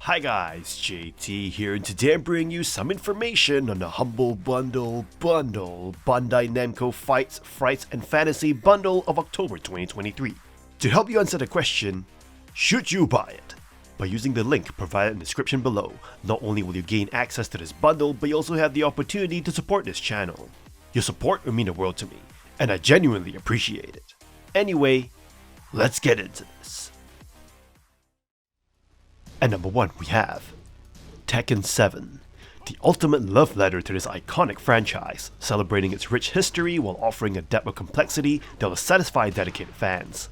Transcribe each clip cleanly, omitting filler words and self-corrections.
Hi guys, JT here, and today I'm bringing you some information on the Humble Bundle Bandai Namco Frights and Fantasy Bundle of October 2023. To help you answer the question, should you buy it? By using the link provided in the description below, not only will you gain access to this bundle, but you also have the opportunity to support this channel. Your support would mean the world to me, and I genuinely appreciate it. Anyway, let's get into this. At number 1 we have Tekken 7, the ultimate love letter to this iconic franchise, celebrating its rich history while offering a depth of complexity that will satisfy dedicated fans.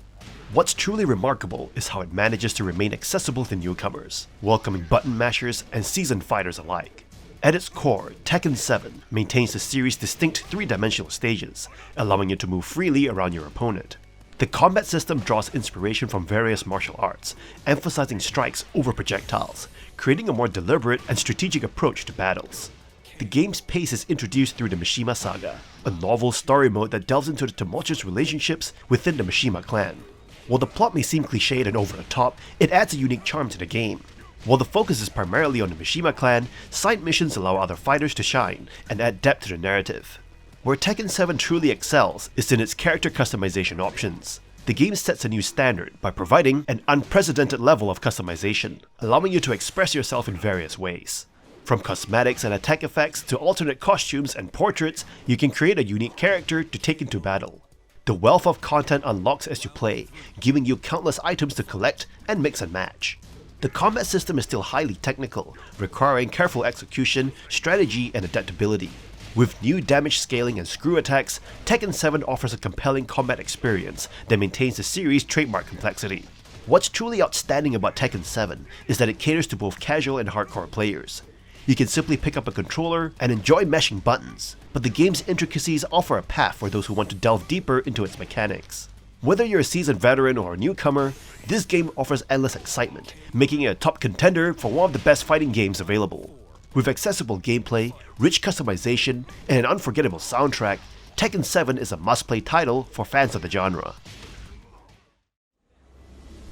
What's truly remarkable is how it manages to remain accessible to newcomers, welcoming button mashers and seasoned fighters alike. At its core, Tekken 7 maintains the series' distinct three-dimensional stages, allowing you to move freely around your opponent. The combat system draws inspiration from various martial arts, emphasizing strikes over projectiles, creating a more deliberate and strategic approach to battles. The game's pace is introduced through the Mishima Saga, a novel story mode that delves into the tumultuous relationships within the Mishima clan. While the plot may seem cliched and over the top, it adds a unique charm to the game. While the focus is primarily on the Mishima clan, side missions allow other fighters to shine and add depth to the narrative. Where Tekken 7 truly excels is in its character customization options. The game sets a new standard by providing an unprecedented level of customization, allowing you to express yourself in various ways. From cosmetics and attack effects to alternate costumes and portraits, you can create a unique character to take into battle. The wealth of content unlocks as you play, giving you countless items to collect and mix and match. The combat system is still highly technical, requiring careful execution, strategy, and adaptability. With new damage scaling and screw attacks, Tekken 7 offers a compelling combat experience that maintains the series' trademark complexity. What's truly outstanding about Tekken 7 is that it caters to both casual and hardcore players. You can simply pick up a controller and enjoy mashing buttons, but the game's intricacies offer a path for those who want to delve deeper into its mechanics. Whether you're a seasoned veteran or a newcomer, this game offers endless excitement, making it a top contender for one of the best fighting games available. With accessible gameplay, rich customization, and an unforgettable soundtrack, Tekken 7 is a must-play title for fans of the genre.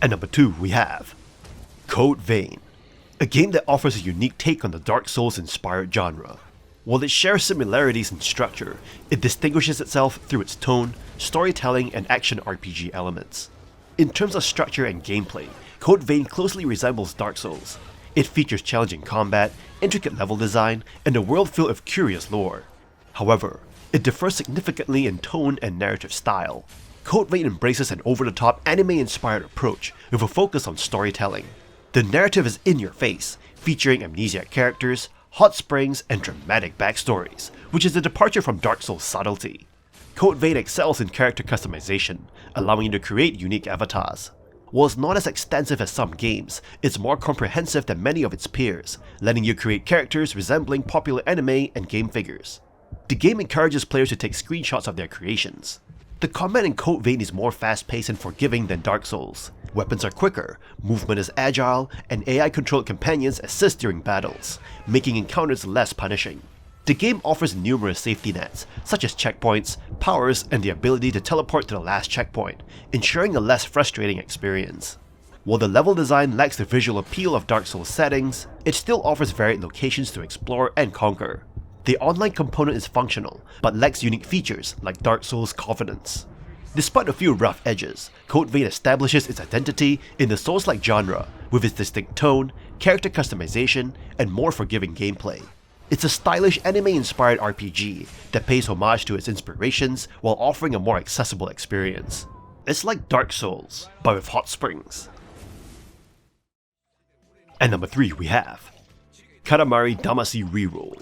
At number 2 we have Code Vein, a game that offers a unique take on the Dark Souls-inspired genre. While it shares similarities in structure, it distinguishes itself through its tone, storytelling, and action RPG elements. In terms of structure and gameplay, Code Vein closely resembles Dark Souls. It features challenging combat, intricate level design, and a world filled with curious lore. However, it differs significantly in tone and narrative style. Code Vein embraces an over-the-top anime-inspired approach with a focus on storytelling. The narrative is in your face, featuring amnesiac characters, hot springs, and dramatic backstories, which is a departure from Dark Souls' subtlety. Code Vein excels in character customization, allowing you to create unique avatars. While it's not as extensive as some games, it's more comprehensive than many of its peers, letting you create characters resembling popular anime and game figures. The game encourages players to take screenshots of their creations. The combat in Code Vein is more fast-paced and forgiving than Dark Souls. Weapons are quicker, movement is agile, and AI-controlled companions assist during battles, making encounters less punishing. The game offers numerous safety nets, such as checkpoints, powers, and the ability to teleport to the last checkpoint, ensuring a less frustrating experience. While the level design lacks the visual appeal of Dark Souls settings, it still offers varied locations to explore and conquer. The online component is functional, but lacks unique features like Dark Souls' Covenants. Despite a few rough edges, Code Vein establishes its identity in the Souls-like genre with its distinct tone, character customization, and more forgiving gameplay. It's a stylish anime-inspired RPG that pays homage to its inspirations while offering a more accessible experience. It's like Dark Souls, but with hot springs. At number 3 we have Katamari Damacy REROLL,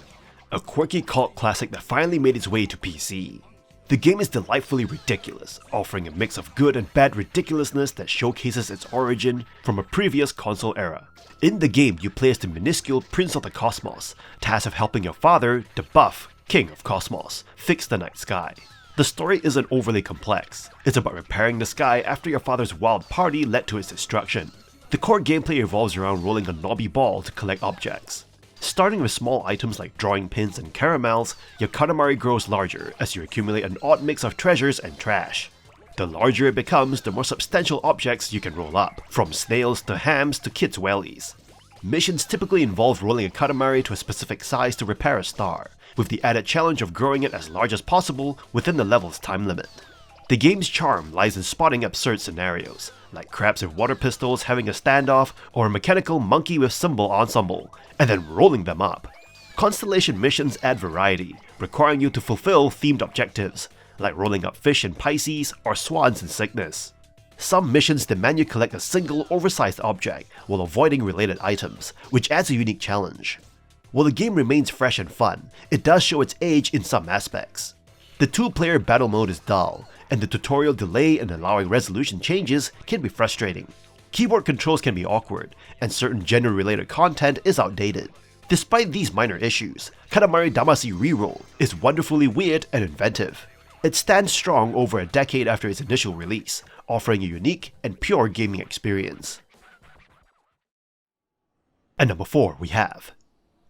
a quirky cult classic that finally made its way to PC. The game is delightfully ridiculous, offering a mix of good and bad ridiculousness that showcases its origin from a previous console era. In the game, you play as the minuscule Prince of the Cosmos, tasked with helping your father, the buff King of Cosmos, fix the night sky. The story isn't overly complex. It's about repairing the sky after your father's wild party led to its destruction. The core gameplay revolves around rolling a knobby ball to collect objects. Starting with small items like drawing pins and caramels, your Katamari grows larger as you accumulate an odd mix of treasures and trash. The larger it becomes, the more substantial objects you can roll up, from snails to hams to kids' wellies. Missions typically involve rolling a Katamari to a specific size to repair a star, with the added challenge of growing it as large as possible within the level's time limit. The game's charm lies in spotting absurd scenarios, like crabs with water pistols having a standoff or a mechanical monkey with cymbal ensemble, and then rolling them up. Constellation missions add variety, requiring you to fulfill themed objectives, like rolling up fish in Pisces or swans in Cygnus. Some missions demand you collect a single oversized object while avoiding related items, which adds a unique challenge. While the game remains fresh and fun, it does show its age in some aspects. The two-player battle mode is dull, and the tutorial delay in allowing resolution changes can be frustrating. Keyboard controls can be awkward, and certain genre-related content is outdated. Despite these minor issues, Katamari Damacy REROLL is wonderfully weird and inventive. It stands strong over a decade after its initial release, offering a unique and pure gaming experience. At number 4 we have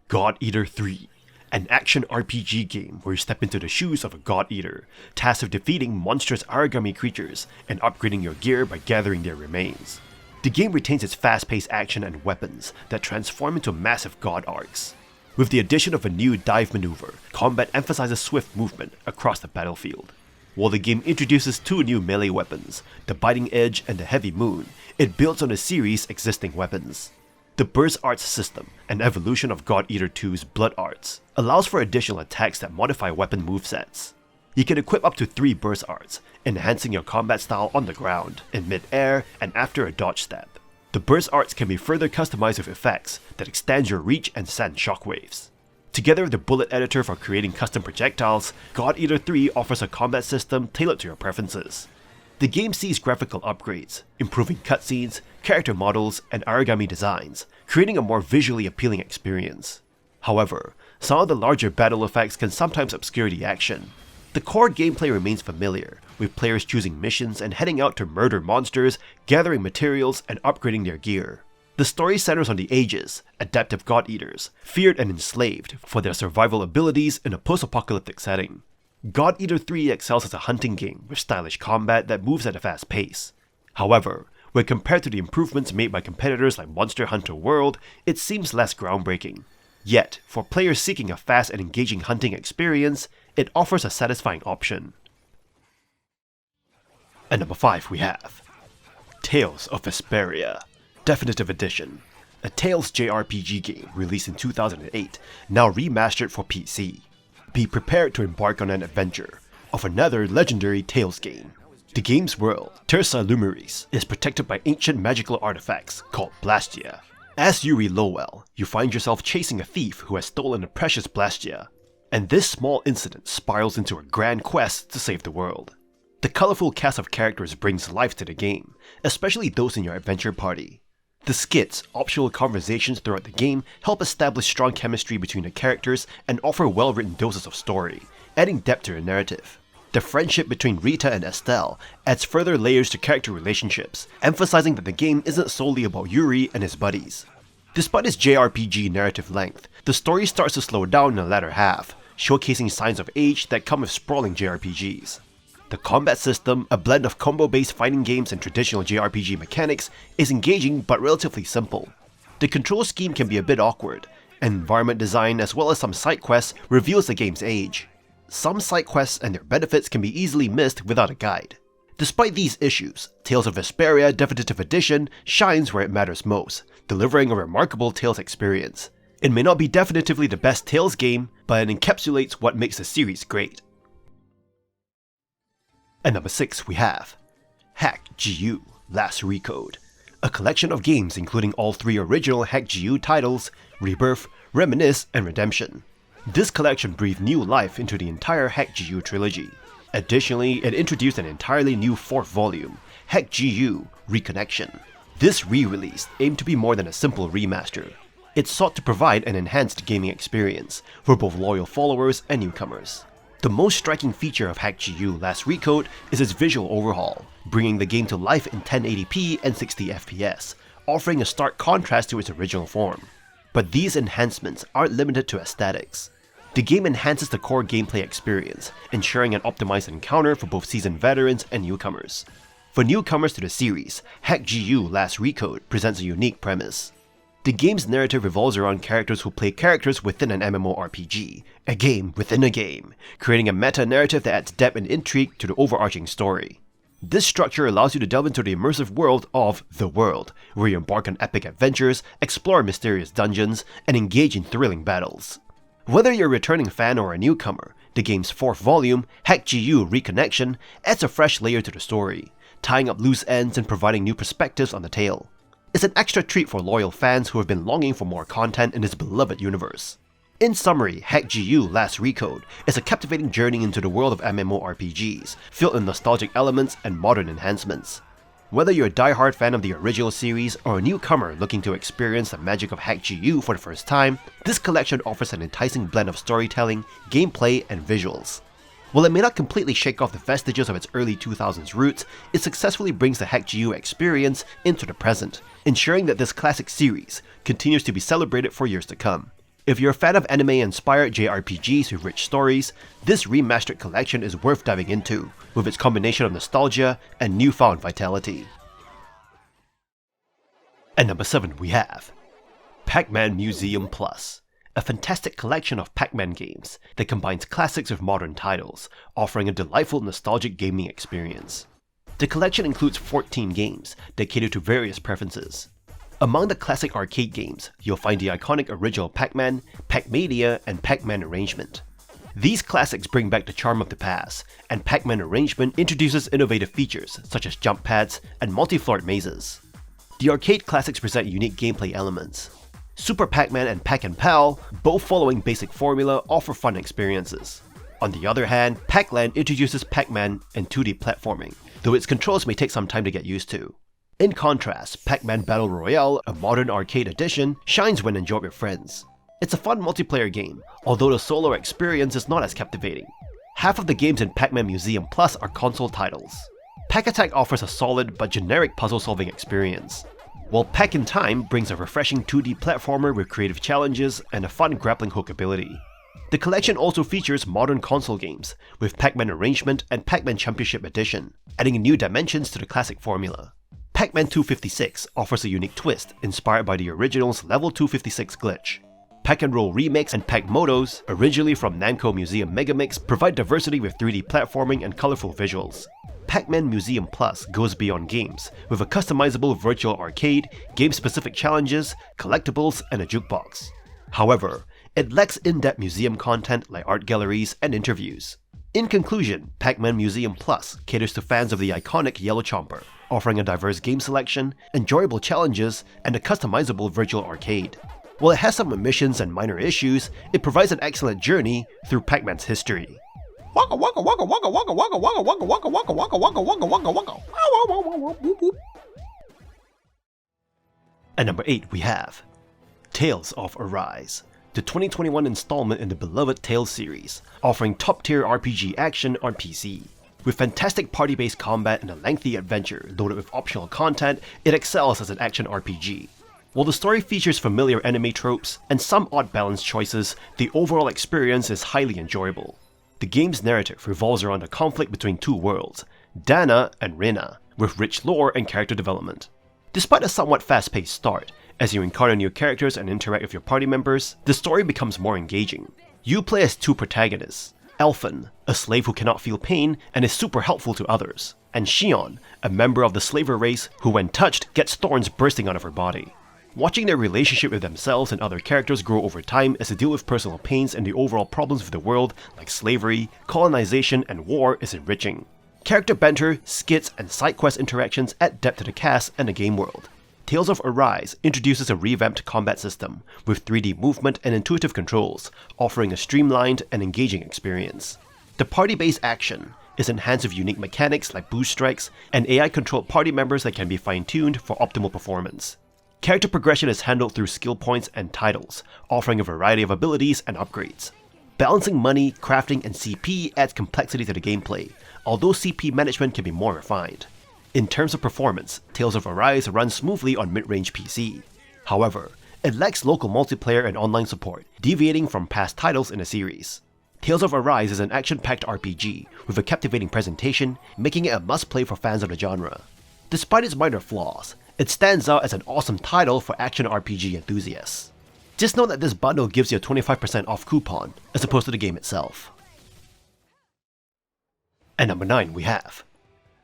God Eater 3, an action RPG game where you step into the shoes of a God Eater, tasked with defeating monstrous origami creatures and upgrading your gear by gathering their remains. The game retains its fast-paced action and weapons that transform into massive god arcs. With the addition of a new dive maneuver, combat emphasizes swift movement across the battlefield. While the game introduces 2 new melee weapons, the Biting Edge and the Heavy Moon, it builds on the series' existing weapons. The Burst Arts system, an evolution of God Eater 2's Blood Arts, allows for additional attacks that modify weapon movesets. You can equip up to 3 Burst Arts, enhancing your combat style on the ground, in mid-air, and after a dodge step. The Burst Arts can be further customized with effects that extend your reach and send shockwaves. Together with the bullet editor for creating custom projectiles, God Eater 3 offers a combat system tailored to your preferences. The game sees graphical upgrades, improving cutscenes, character models, and origami designs, creating a more visually appealing experience. However, some of the larger battle effects can sometimes obscure the action. The core gameplay remains familiar, with players choosing missions and heading out to murder monsters, gathering materials, and upgrading their gear. The story centers on the Ages, adaptive God Eaters, feared and enslaved for their survival abilities in a post-apocalyptic setting. God Eater 3 excels as a hunting game with stylish combat that moves at a fast pace. However, when compared to the improvements made by competitors like Monster Hunter World, it seems less groundbreaking. Yet, for players seeking a fast and engaging hunting experience, it offers a satisfying option. At number 5 we have Tales of Vesperia Definitive Edition, a Tales JRPG game released in 2008, now remastered for PC. Be prepared to embark on an adventure of another legendary Tales game. The game's world, Terza Lumeris, is protected by ancient magical artifacts called Blastia. As Yuri Lowell, you find yourself chasing a thief who has stolen a precious Blastia, and this small incident spirals into a grand quest to save the world. The colorful cast of characters brings life to the game, especially those in your adventure party. The skits, optional conversations throughout the game help establish strong chemistry between the characters and offer well-written doses of story, adding depth to the narrative. The friendship between Rita and Estelle adds further layers to character relationships, emphasizing that the game isn't solely about Yuri and his buddies. Despite its JRPG narrative length, the story starts to slow down in the latter half, showcasing signs of age that come with sprawling JRPGs. The combat system, a blend of combo-based fighting games and traditional JRPG mechanics, is engaging but relatively simple. The control scheme can be a bit awkward, and environment design as well as some side quests reveals the game's age. Some side quests and their benefits can be easily missed without a guide. Despite these issues, Tales of Vesperia Definitive Edition shines where it matters most, delivering a remarkable Tales experience. It may not be definitively the best Tales game, but it encapsulates what makes the series great. At number 6 we have Hack-GU Last Recode, a collection of games including all 3 original Hack-GU titles, Rebirth, Reminisce, and Redemption. This collection breathed new life into the entire Hack-GU trilogy. Additionally, it introduced an entirely new 4th volume, Hack-GU Reconnection. This re-release aimed to be more than a simple remaster. It sought to provide an enhanced gaming experience for both loyal followers and newcomers. The most striking feature of Hack-GU Last Recode is its visual overhaul, bringing the game to life in 1080p and 60 FPS, offering a stark contrast to its original form. But these enhancements aren't limited to aesthetics. The game enhances the core gameplay experience, ensuring an optimized encounter for both seasoned veterans and newcomers. For newcomers to the series, Hack-GU Last Recode presents a unique premise. The game's narrative revolves around characters who play characters within an MMORPG, a game within a game, creating a meta-narrative that adds depth and intrigue to the overarching story. This structure allows you to delve into the immersive world of The World, where you embark on epic adventures, explore mysterious dungeons, and engage in thrilling battles. Whether you're a returning fan or a newcomer, the game's 4th volume, HackGU Reconnection, adds a fresh layer to the story, tying up loose ends and providing new perspectives on the tale. It's an extra treat for loyal fans who have been longing for more content in this beloved universe. In summary, HackGU Last Recode is a captivating journey into the world of MMORPGs, filled with nostalgic elements and modern enhancements. Whether you're a die-hard fan of the original series or a newcomer looking to experience the magic of HackGU for the first time, this collection offers an enticing blend of storytelling, gameplay, and visuals. While it may not completely shake off the vestiges of its early 2000s roots, it successfully brings the HackGU experience into the present, ensuring that this classic series continues to be celebrated for years to come. If you're a fan of anime-inspired JRPGs with rich stories, this remastered collection is worth diving into, with its combination of nostalgia and newfound vitality. At number 7 we have Pac-Man Museum Plus, a fantastic collection of Pac-Man games that combines classics with modern titles, offering a delightful nostalgic gaming experience. The collection includes 14 games that cater to various preferences. Among the classic arcade games, you'll find the iconic original Pac-Man, Pac-Mania, and Pac-Man Arrangement. These classics bring back the charm of the past, and Pac-Man Arrangement introduces innovative features such as jump pads and multi-floored mazes. The arcade classics present unique gameplay elements. Super Pac-Man and Pac-and-Pal, both following basic formula, offer fun experiences. On the other hand, Pac-Land introduces Pac-Man and 2D platforming, though its controls may take some time to get used to. In contrast, Pac-Man Battle Royale, a modern arcade edition, shines when enjoyed with friends. It's a fun multiplayer game, although the solo experience is not as captivating. Half of the games in Pac-Man Museum Plus are console titles. Pac-Attack offers a solid but generic puzzle-solving experience, while Pac-in-Time brings a refreshing 2D platformer with creative challenges and a fun grappling hook ability. The collection also features modern console games, with Pac-Man Arrangement and Pac-Man Championship Edition, adding new dimensions to the classic formula. Pac-Man 256 offers a unique twist inspired by the original's Level 256 glitch. Pac-and-Roll Remix and Pac-Motos, originally from Namco Museum Megamix, provide diversity with 3D platforming and colorful visuals. Pac-Man Museum Plus goes beyond games, with a customizable virtual arcade, game-specific challenges, collectibles, and a jukebox. However, it lacks in-depth museum content like art galleries and interviews. In conclusion, Pac-Man Museum Plus caters to fans of the iconic Yellow Chomper, offering a diverse game selection, enjoyable challenges, and a customizable virtual arcade. While it has some omissions and minor issues, it provides an excellent journey through Pac-Man's history. At number 8 we have Tales of Arise, the 2021 installment in the beloved Tales series, offering top-tier RPG action on PC. With fantastic party-based combat and a lengthy adventure loaded with optional content, it excels as an action RPG. While the story features familiar enemy tropes and some odd balance choices, the overall experience is highly enjoyable. The game's narrative revolves around a conflict between two worlds, Dana and Rena, with rich lore and character development. Despite a somewhat fast-paced start, as you encounter new characters and interact with your party members, the story becomes more engaging. You play as two protagonists, Elfin, a slave who cannot feel pain and is super helpful to others, and Shion, a member of the slaver race who when touched gets thorns bursting out of her body. Watching their relationship with themselves and other characters grow over time as they deal with personal pains and the overall problems of the world like slavery, colonization, and war is enriching. Character banter, skits, and side quest interactions add depth to the cast and the game world. Tales of Arise introduces a revamped combat system with 3D movement and intuitive controls, offering a streamlined and engaging experience. The party-based action is enhanced with unique mechanics like boost strikes and AI-controlled party members that can be fine-tuned for optimal performance. Character progression is handled through skill points and titles, offering a variety of abilities and upgrades. Balancing money, crafting, and CP adds complexity to the gameplay, although CP management can be more refined. In terms of performance, Tales of Arise runs smoothly on mid-range PC. However, it lacks local multiplayer and online support, deviating from past titles in the series. Tales of Arise is an action-packed RPG with a captivating presentation, making it a must-play for fans of the genre. Despite its minor flaws, It stands out as an awesome title for action RPG enthusiasts. Just know that this bundle gives you a 25% off coupon, as opposed to the game itself. And number 9 we have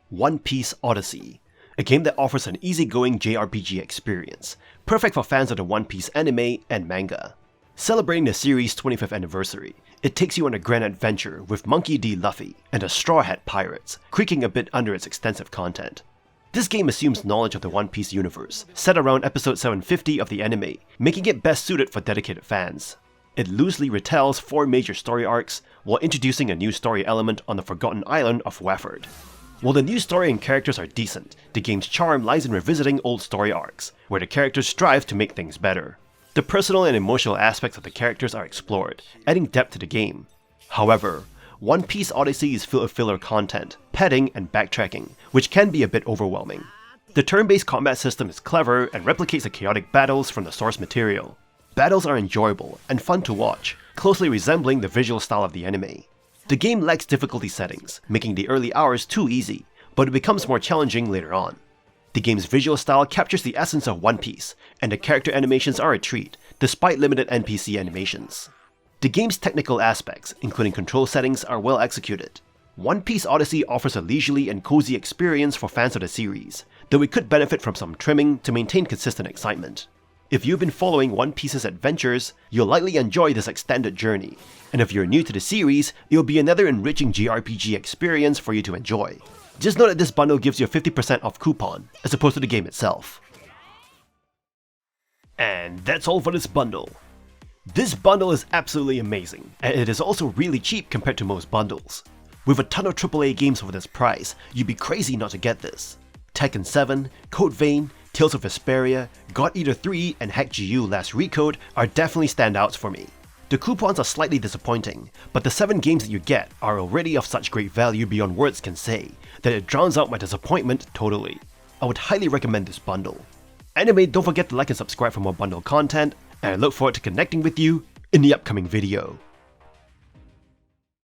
One Piece Odyssey, a game that offers an easygoing JRPG experience, perfect for fans of the One Piece anime and manga. Celebrating the series' 25th anniversary, it takes you on a grand adventure with Monkey D. Luffy and the Straw Hat Pirates, creaking a bit under its extensive content. This game assumes knowledge of the One Piece universe, set around episode 750 of the anime, making it best suited for dedicated fans. It loosely retells 4 major story arcs, while introducing a new story element on the forgotten island of Wafford. While the new story and characters are decent, the game's charm lies in revisiting old story arcs, where the characters strive to make things better. The personal and emotional aspects of the characters are explored, adding depth to the game. However, One Piece Odyssey is filled with filler content, petting, and backtracking, which can be a bit overwhelming. The turn-based combat system is clever and replicates the chaotic battles from the source material. Battles are enjoyable and fun to watch, closely resembling the visual style of the anime. The game lacks difficulty settings, making the early hours too easy, but it becomes more challenging later on. The game's visual style captures the essence of One Piece, and the character animations are a treat, despite limited NPC animations. The game's technical aspects, including control settings, are well executed. One Piece Odyssey offers a leisurely and cozy experience for fans of the series, though it could benefit from some trimming to maintain consistent excitement. If you've been following One Piece's adventures, you'll likely enjoy this extended journey, and if you're new to the series, it'll be another enriching JRPG experience for you to enjoy. Just know that this bundle gives you a 50% off coupon, as opposed to the game itself. And that's all for this bundle. This bundle is absolutely amazing, and it is also really cheap compared to most bundles. With a ton of AAA games for this price, you'd be crazy not to get this. Tekken 7, Code Vein, Tales of Vesperia, God Eater 3, and Hack GU Last Recode are definitely standouts for me. The coupons are slightly disappointing, but the 7 games that you get are already of such great value beyond words can say, that it drowns out my disappointment totally. I would highly recommend this bundle. Anyway, don't forget to like and subscribe for more bundle content, and I look forward to connecting with you in the upcoming video.